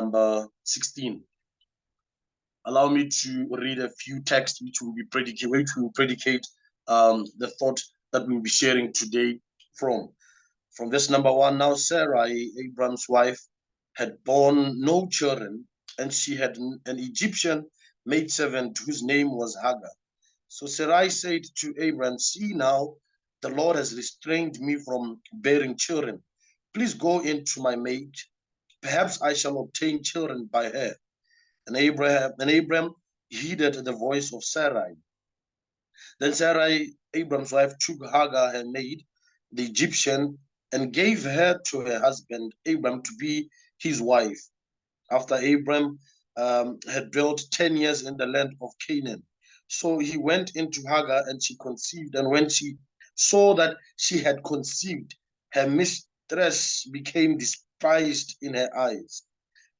number 16. Allow me to read a few texts which will predicate the thought that we'll be sharing today from. From this number 1, now Sarai, Abraham's wife, had borne no children, and she had an Egyptian maidservant whose name was Hagar. So Sarai said to Abraham, see now, the Lord has restrained me from bearing children. Please go into my maid. Perhaps I shall obtain children by her. And Abraham heeded the voice of Sarai. Then Sarai, Abraham's wife, took Hagar, her maid, the Egyptian, and gave her to her husband Abraham to be his wife. After Abraham had dwelt 10 years in the land of Canaan. So he went into Hagar, and she conceived. And when she saw that she had conceived, her mistress became despised in her eyes.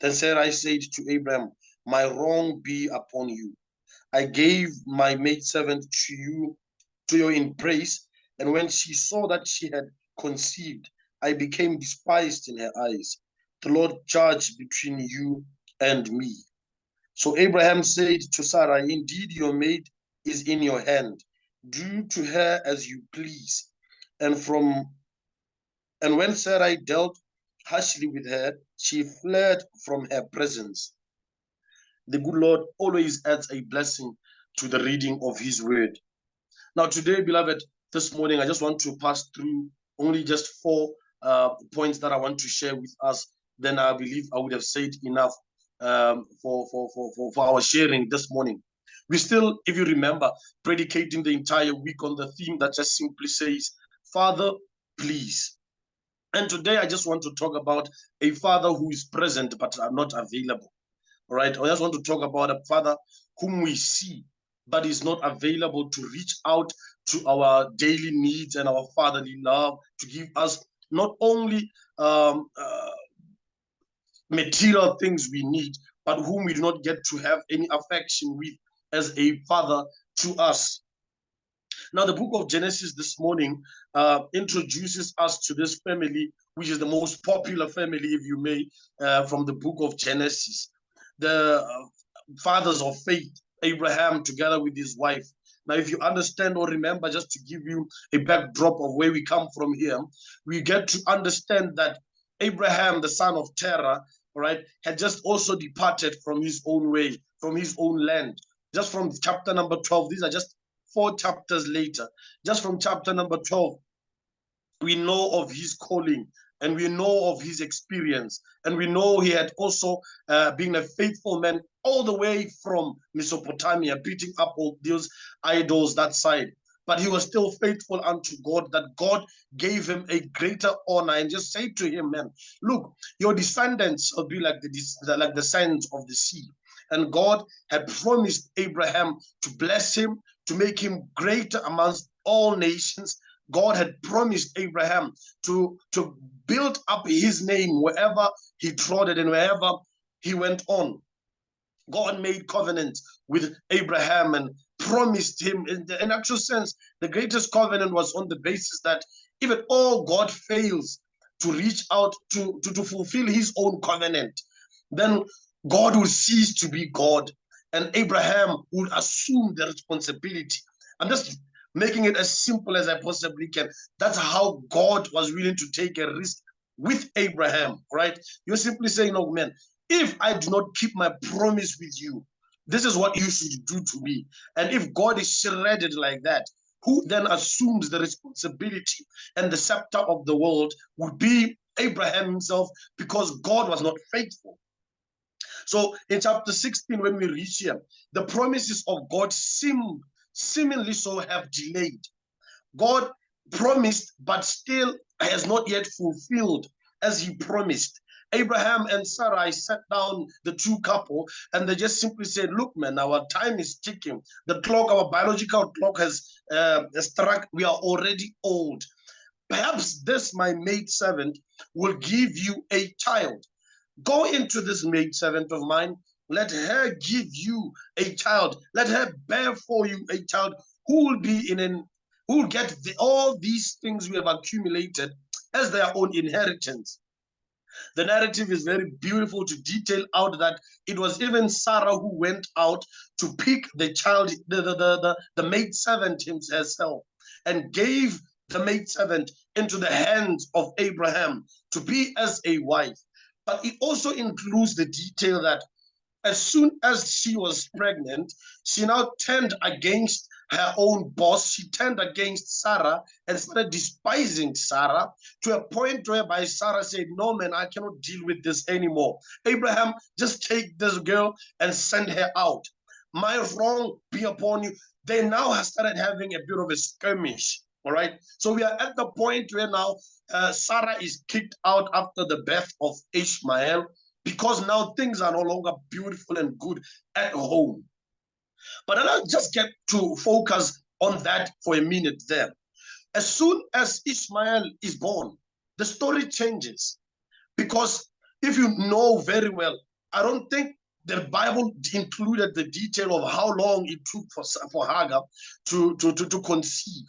Then Sarai said to Abraham, my wrong be upon you. I gave my maidservant to you in praise, and when she saw that she had conceived, I became despised in her eyes. The Lord judge between you and me. So Abraham said to Sarah, indeed your maid is in your hand. Do to her as you please. And when Sarai dealt harshly with her, she fled from her presence. The good Lord always adds a blessing to the reading of his word. Now today, beloved, this morning, I just want to pass through only just 4 points that I want to share with us. Then I believe I would have said enough for our sharing this morning. We still, if you remember, predicating the entire week on the theme that just simply says, Father, please. And today I just want to talk about a father who is present but are not available. All right, I just want to talk about a father whom we see but is not available to reach out to our daily needs and our fatherly love, to give us not only material things we need, but whom we do not get to have any affection with as a father to us. Now, the book of Genesis this morning introduces us to this family, which is the most popular family, if you may, from the book of Genesis. The fathers of faith, Abraham together with his wife. Now, if you understand or remember, just to give you a backdrop of where we come from here, we get to understand that Abraham, the son of Terah, right, had just also departed from his own way, from his own land. Just from chapter number 12, these are just 4 chapters later. Just from chapter number 12, we know of his calling, and we know of his experience, and we know he had also been a faithful man all the way from Mesopotamia, beating up all those idols that side. But he was still faithful unto God, that God gave him a greater honor, and just say to him, man, look, your descendants will be like the sands of the sea. And God had promised Abraham to bless him, to make him greater amongst all nations. God had promised Abraham to build up his name wherever he trod and wherever he went on. God made covenant with Abraham and promised him. In actual sense, the greatest covenant was on the basis that if at all God fails to reach out to fulfill his own covenant, then God will cease to be God, and Abraham would assume the responsibility. I'm just making it as simple as I possibly can. That's how God was willing to take a risk with Abraham, right? You're simply saying, no, man, if I do not keep my promise with you, this is what you should do to me. And if God is shredded like that, who then assumes the responsibility and the scepter of the world would be Abraham himself, because God was not faithful. So in chapter 16, when we reach here, the promises of God seemingly so have delayed. God promised, but still has not yet fulfilled as he promised. Abraham and Sarai sat down, the true couple, and they just simply said, look, man, our time is ticking. The clock, our biological clock has struck. We are already old. Perhaps this, my maidservant, will give you a child. Go into this maidservant of mine. Let her give you a child. Let her bear for you a child who will be who will get all these things we have accumulated as their own inheritance. The narrative is very beautiful to detail out that it was even Sarah who went out to pick the child, the maidservant herself, and gave the maidservant into the hands of Abraham to be as a wife. But it also includes the detail that as soon as she was pregnant, she now turned against her own boss. She turned against Sarah and started despising Sarah to a point whereby Sarah said, "No, man, I cannot deal with this anymore. Abraham, just take this girl and send her out. My wrong be upon you." They now have started having a bit of a skirmish. All right. So we are at the point where now Sarah is kicked out after the birth of Ishmael, because now things are no longer beautiful and good at home. But I'll just get to focus on that for a minute there. As soon as Ishmael is born, the story changes. Because if you know very well, I don't think the Bible included the detail of how long it took for Hagar to conceive.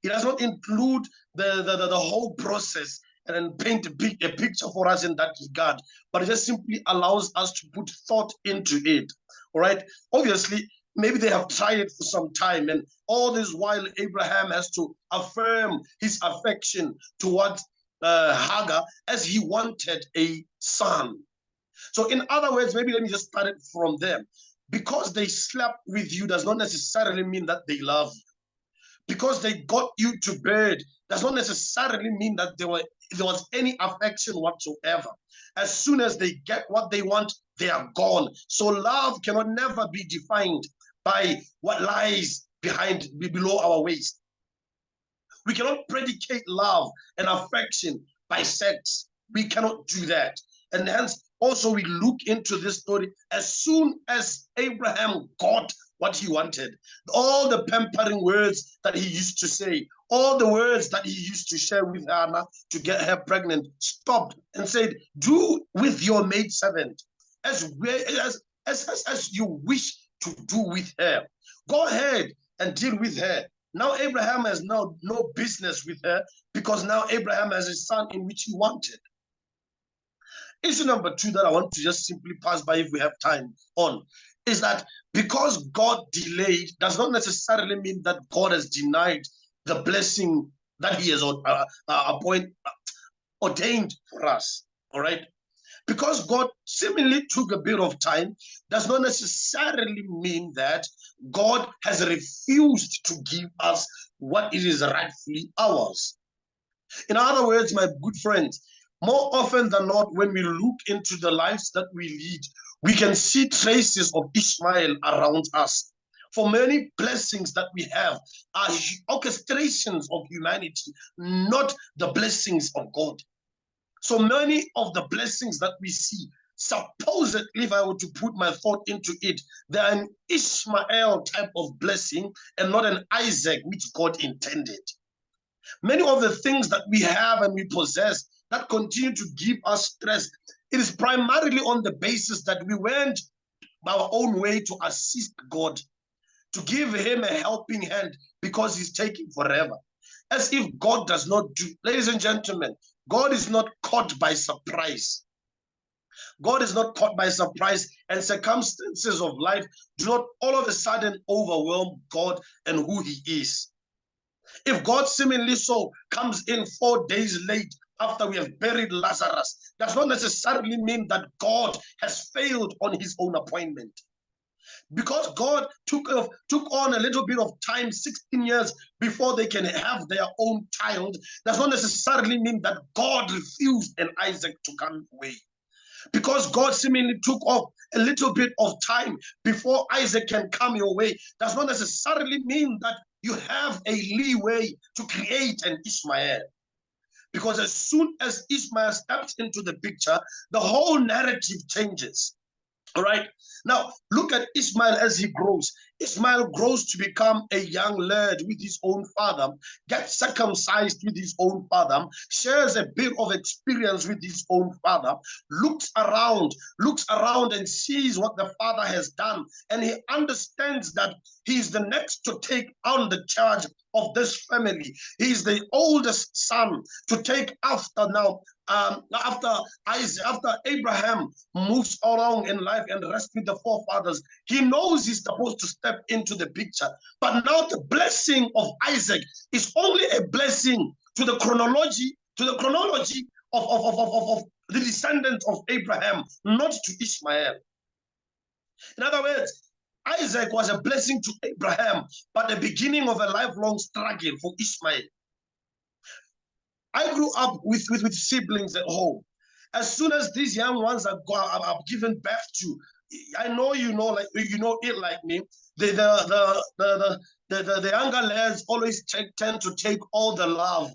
It does not include the whole process and then paint a picture for us in that regard, but it just simply allows us to put thought into it. All right. Obviously, maybe they have tried it for some time, and all this while Abraham has to affirm his affection towards Hagar as he wanted a son. So, in other words, maybe let me just start it from there. Because they slept with you does not necessarily mean that they love you. Because they got you to bed does not necessarily mean that there was any affection whatsoever. As soon as they get what they want, they are gone. So love cannot never be defined by what lies below our waist. We cannot predicate love and affection by sex. We cannot do that. And hence, also we look into this story. As soon as Abraham got what he wanted, all the pampering words that he used to say, all the words that he used to share with Hannah to get her pregnant, stopped and said, "Do with your maidservant as you wish to do with her. Go ahead and deal with her." Now Abraham has now no business with her, because now Abraham has a son in which he wanted. Issue number two that I want to just simply pass by if we have time on is that because God delayed does not necessarily mean that God has denied the blessing that he has ordained for us. All right. Because God seemingly took a bit of time does not necessarily mean that God has refused to give us what it is rightfully ours. In other words, my good friends, more often than not, when we look into the lives that we lead, we can see traces of Ishmael around us. For many blessings that we have are orchestrations of humanity, not the blessings of God. So many of the blessings that we see, supposedly, if I were to put my thought into it, they're an Ishmael type of blessing and not an Isaac which God intended. Many of the things that we have and we possess that continue to give us stress, it is primarily on the basis that we went our own way to assist God, to give him a helping hand, because he's taking forever. As if God does not do. Ladies and gentlemen, God is not caught by surprise. God is not caught by surprise, and circumstances of life do not all of a sudden overwhelm God and who he is. If God seemingly so comes in 4 days late after we have buried Lazarus, does not necessarily mean that God has failed on his own appointment. Because God took on a little bit of time, 16 years before they can have their own child, does not necessarily mean that God refused an Isaac to come away. Because God seemingly took off a little bit of time before Isaac can come your way, does not necessarily mean that you have a leeway to create an Ishmael. Because as soon as Ishmael steps into the picture, the whole narrative changes. All right. Now, look at Ishmael as he grows. Ishmael grows to become a young lad with his own father, gets circumcised with his own father, shares a bit of experience with his own father, looks around and sees what the father has done. And he understands that he is the next to take on the charge of this family. He is the oldest son to take after now. After Isaac, after Abraham moves along in life and rests with the forefathers, he knows he's supposed to step into the picture. But now the blessing of Isaac is only a blessing to the chronology, of the descendants of Abraham, not to Ishmael. In other words, Isaac was a blessing to Abraham, but the beginning of a lifelong struggle for Ishmael. I grew up with siblings at home. As soon as these young ones are given birth to, I know you know it like me. The younger lads always tend to take all the love,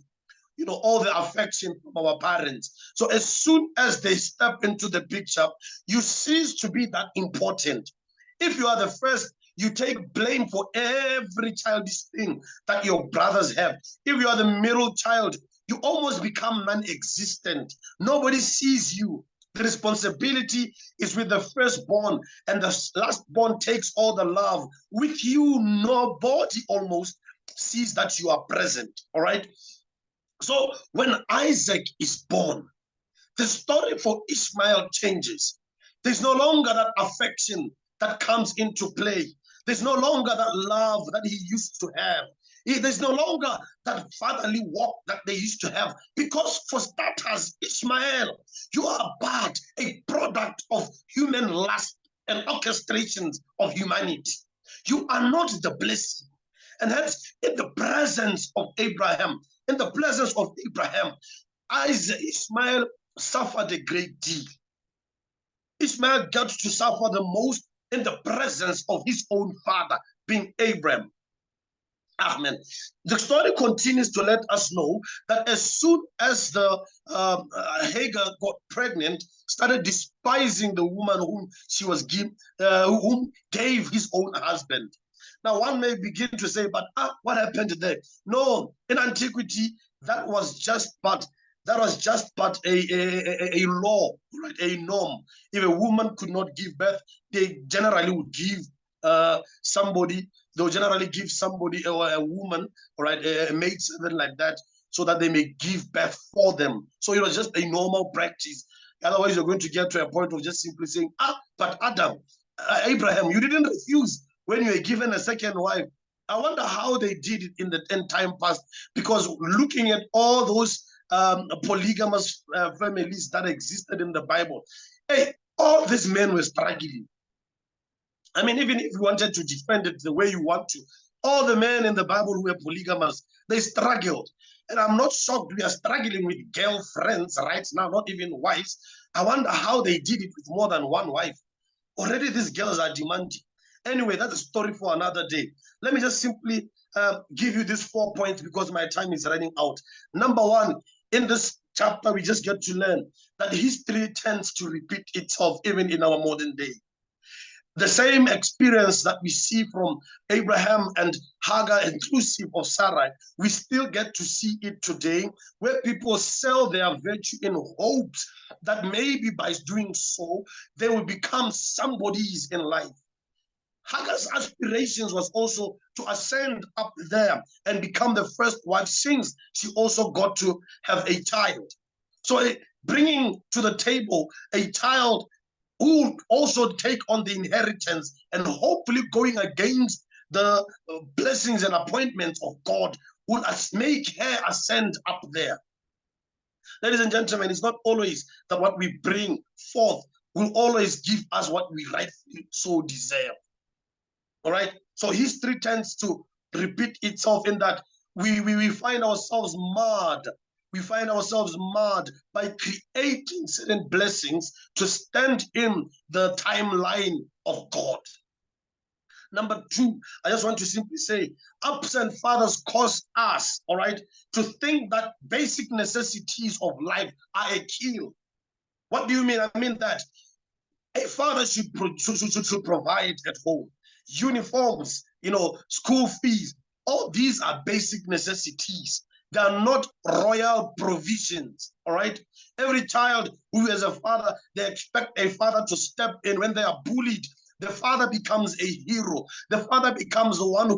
all the affection from our parents. So as soon as they step into the picture, you cease to be that important. If you are the first, you take blame for every childish thing that your brothers have. If you are the middle child, you almost become non-existent. Nobody sees you. The responsibility is with the firstborn, and the lastborn takes all the love. With you, nobody almost sees that you are present, all right? So when Isaac is born, the story for Ishmael changes. There's no longer that affection that comes into play. There's no longer that love that he used to have. There's no longer that fatherly walk that they used to have. Because for starters, Ishmael, you are but a product of human lust and orchestrations of humanity. You are not the blessing. And hence, in the presence of Abraham, Ishmael suffered a great deal. Ishmael got to suffer the most in the presence of his own father, being Abraham. Amen. The story continues to let us know that as soon as the Hagar got pregnant, started despising the woman whom she was whom gave his own husband. Now one may begin to say, but what happened there? No, in antiquity, that was just but a law, right? A norm. If a woman could not give birth, they generally would give somebody. They'll generally give somebody or a woman, right, a maid servant like that, so that they may give birth for them. So it was just a normal practice. Otherwise, you're going to get to a point of just simply saying, but Abraham, you didn't refuse when you were given a second wife. I wonder how they did it in time past, because looking at all those polygamous families that existed in the Bible, hey, all these men were struggling. I mean, even if you wanted to defend it the way you want to, all the men in the Bible who were polygamous, they struggled. And I'm not shocked we are struggling with girlfriends right now, not even wives. I wonder how they did it with more than one wife. Already these girls are demanding. Anyway, that's a story for another day. Let me just simply give you these 4 points because my time is running out. Number one, in this chapter, we just get to learn that history tends to repeat itself even in our modern day. The same experience that we see from Abraham and Hagar, inclusive of Sarai, we still get to see it today, where people sell their virtue in hopes that maybe by doing so, they will become somebodies in life. Hagar's aspirations was also to ascend up there and become the first wife, since she also got to have a child. So bringing to the table a child who also take on the inheritance and hopefully going against the blessings and appointments of God would make her ascend up there. Ladies and gentlemen, it's not always that what we bring forth will always give us what we rightfully so deserve. All right? So history tends to repeat itself in that we find ourselves marred. We find ourselves marred by creating certain blessings to stand in the timeline of God. Number two, I just want to simply say, absent fathers cause us, all right, to think that basic necessities of life are a kill. What do you mean? I mean that a father should provide at home. Uniforms, school fees, all these are basic necessities. They are not royal provisions, all right? Every child who has a father, they expect a father to step in when they are bullied. The father becomes a hero. The father becomes the one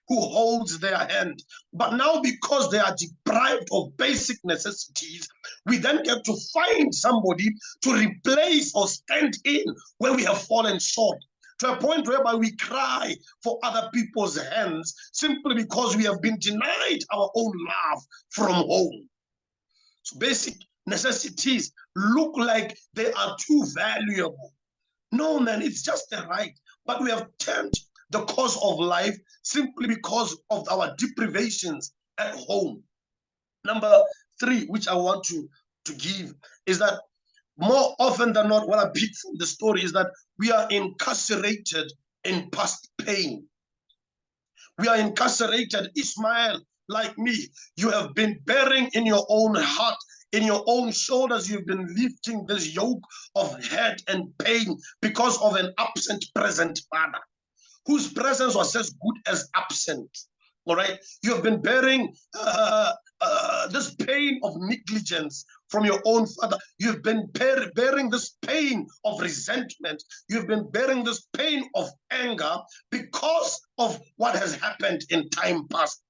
who holds their hand. But now, because they are deprived of basic necessities, we then get to find somebody to replace or stand in where we have fallen short, to a point whereby we cry for other people's hands simply because we have been denied our own love from home. So basic necessities look like they are too valuable. No, man, it's just the right. But we have turned the course of life simply because of our deprivations at home. Number 3, which I want to give, is that more often than not, what I pick from the story is that we are incarcerated in past pain. We are incarcerated. Ishmael, like me, you have been bearing in your own heart, in your own shoulders, you've been lifting this yoke of hurt and pain because of an absent present father, whose presence was as good as absent. All right, you have been bearing this pain of negligence from your own father. You've been bearing this pain of resentment. You've been bearing this pain of anger because of what has happened in time past.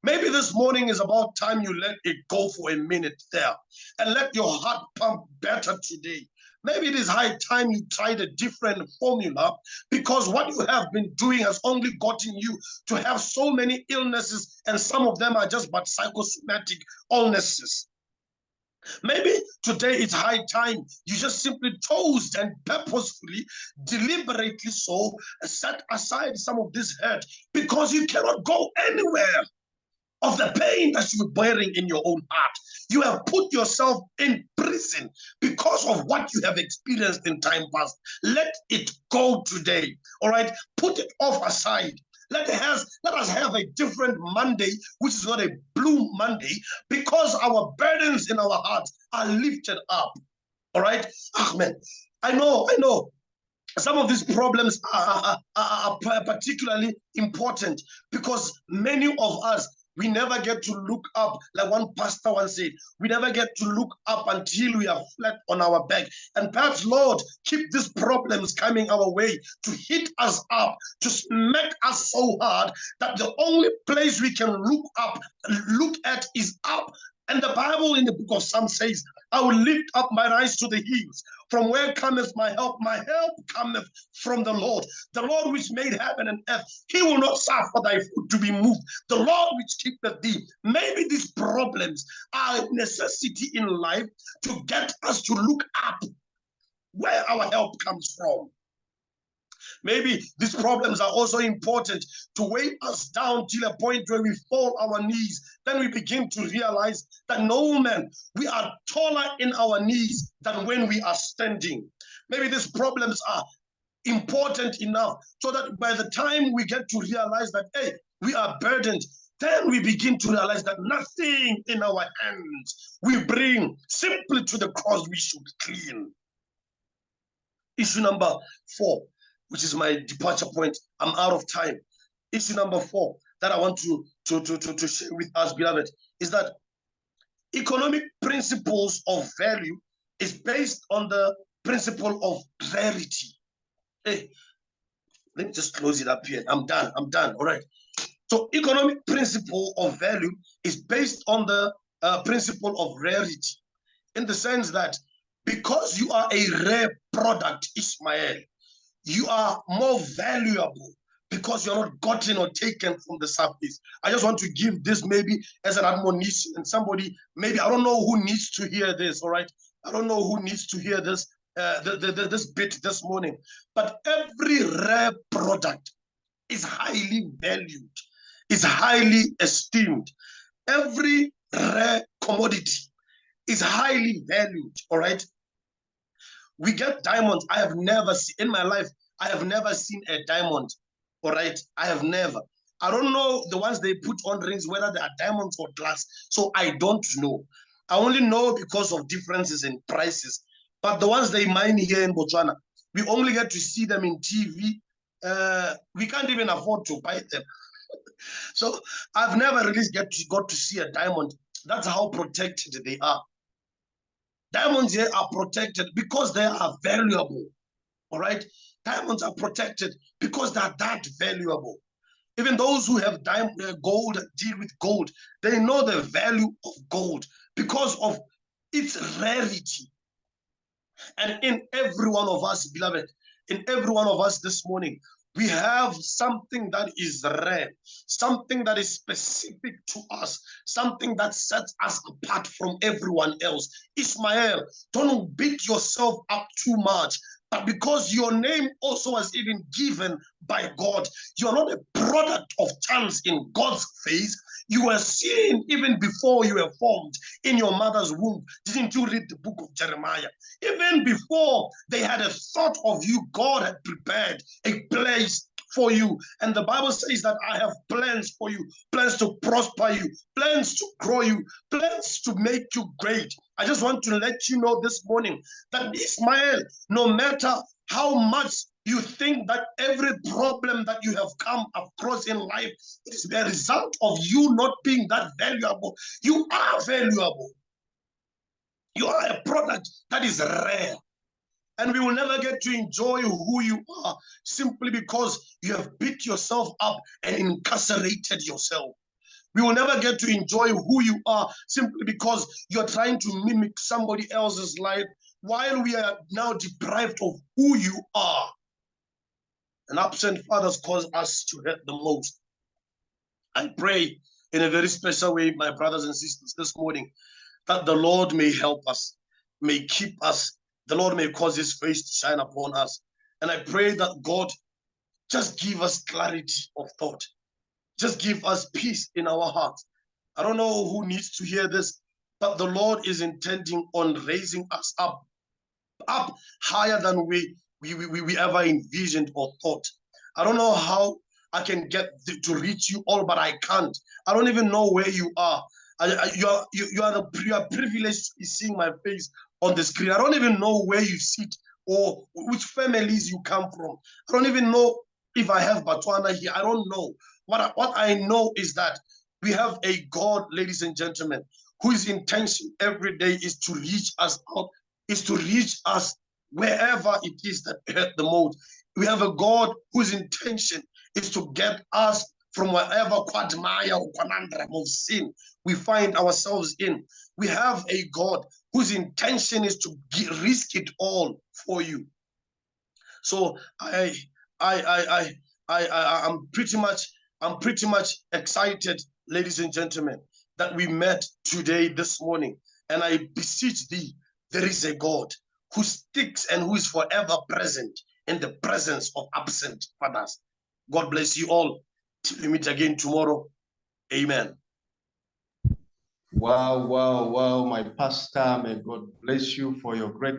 Maybe this morning is about time you let it go for a minute there and let your heart pump better today. Maybe it is high time you tried a different formula, because what you have been doing has only gotten you to have so many illnesses, and some of them are just but psychosomatic illnesses. Maybe today it's high time you just simply chose and purposefully, deliberately so, set aside some of this hurt, because you cannot go anywhere of the pain that you're bearing in your own heart. You have put yourself in prison because of what you have experienced in time past. Let it go today, all right? Put it off aside. Let us have a different Monday, which is not a blue Monday, because our burdens in our hearts are lifted up, all right? Amen. I know. Some of these problems are particularly important because many of us, we never get to look up. Like one pastor once said, we never get to look up until we are flat on our back. And perhaps, Lord, keep these problems coming our way to hit us up, to smack us so hard that the only place we can look at is up. And the Bible in the book of Psalms says, I will lift up my eyes to the hills. From where cometh my help? My help cometh from the Lord which made heaven and earth. He will not suffer thy foot to be moved. The Lord which keepeth thee. Maybe these problems are a necessity in life to get us to look up where our help comes from. Maybe these problems are also important to weigh us down till a point where we fall our knees. Then we begin to realize that no, man, we are taller in our knees than when we are standing. Maybe these problems are important enough so that by the time we get to realize that, hey, we are burdened, then we begin to realize that nothing in our hands we bring simply to the cross we should clean. Issue number 4, which is my departure point. I'm out of time. Issue number 4 that I want to share with us, beloved, is that economic principles of value is based on the principle of rarity. Hey, let me just close it up here. I'm done. All right. So economic principle of value is based on the principle of rarity, in the sense that because you are a rare product, Ishmael, you are more valuable because you're not gotten or taken from the surface. I just want to give this maybe as an admonition, and somebody, maybe, I don't know who needs to hear this, all right? I don't know who needs to hear this, this bit this morning, but every rare product is highly valued, is highly esteemed. Every rare commodity is highly valued, all right? We get diamonds. I have never seen, in my life, I have never seen a diamond, all right? I have never. I don't know the ones they put on rings, whether they are diamonds or glass, so I don't know. I only know because of differences in prices. But the ones they mine here in Botswana, we only get to see them in TV. We can't even afford to buy them. So I've never really got to see a diamond. That's how protected they are. Diamonds here are protected because they are valuable, all right? Diamonds are protected because they are that valuable. Even those who have gold deal with gold. They know the value of gold because of its rarity. And in every one of us, beloved, in every one of us this morning, we have something that is rare, something that is specific to us, something that sets us apart from everyone else. Ishmael, don't beat yourself up too much. But because your name also was even given by God, you're not a product of chance in God's face. You were seen even before you were formed in your mother's womb. Didn't you read the book of Jeremiah? Even before they had a thought of you, God had prepared a place for you. And the Bible says that I have plans for you, plans to prosper you, plans to grow you, plans to make you great. I just want to let you know this morning that Ishmael, no matter how much you think that every problem that you have come across in life is the result of you not being that valuable, you are valuable. You are a product that is rare. And we will never get to enjoy who you are simply because you have beat yourself up and incarcerated yourself. We will never get to enjoy who you are simply because you're trying to mimic somebody else's life while we are now deprived of who you are. And absent fathers cause us to hurt the most. I pray in a very special way, my brothers and sisters, this morning, that the Lord may help us, may keep us, the Lord may cause his face to shine upon us. And I pray that God just give us clarity of thought. Just give us peace in our hearts. I don't know who needs to hear this, but the Lord is intending on raising us up higher than we ever envisioned or thought. I don't know how I can get to reach you all, but I can't. I don't even know where you are. You are privileged to be seeing my face on the screen. I don't even know where you sit or which families you come from. I don't even know if I have Botswana here. I don't know. What I know is that we have a God, ladies and gentlemen, whose intention every day is to reach us out, is to reach us wherever it is that hurt the most. We have a God whose intention is to get us from whatever quagmire or conundrum of sin we find ourselves in. We have a God whose intention is to risk it all for you. So I'm pretty much excited, ladies and gentlemen, that we met today, this morning. And I beseech thee, there is a God who sticks and who is forever present in the presence of absent fathers. God bless you all. Till we meet again tomorrow. Amen. Wow, wow, wow, my pastor. May God bless you for your great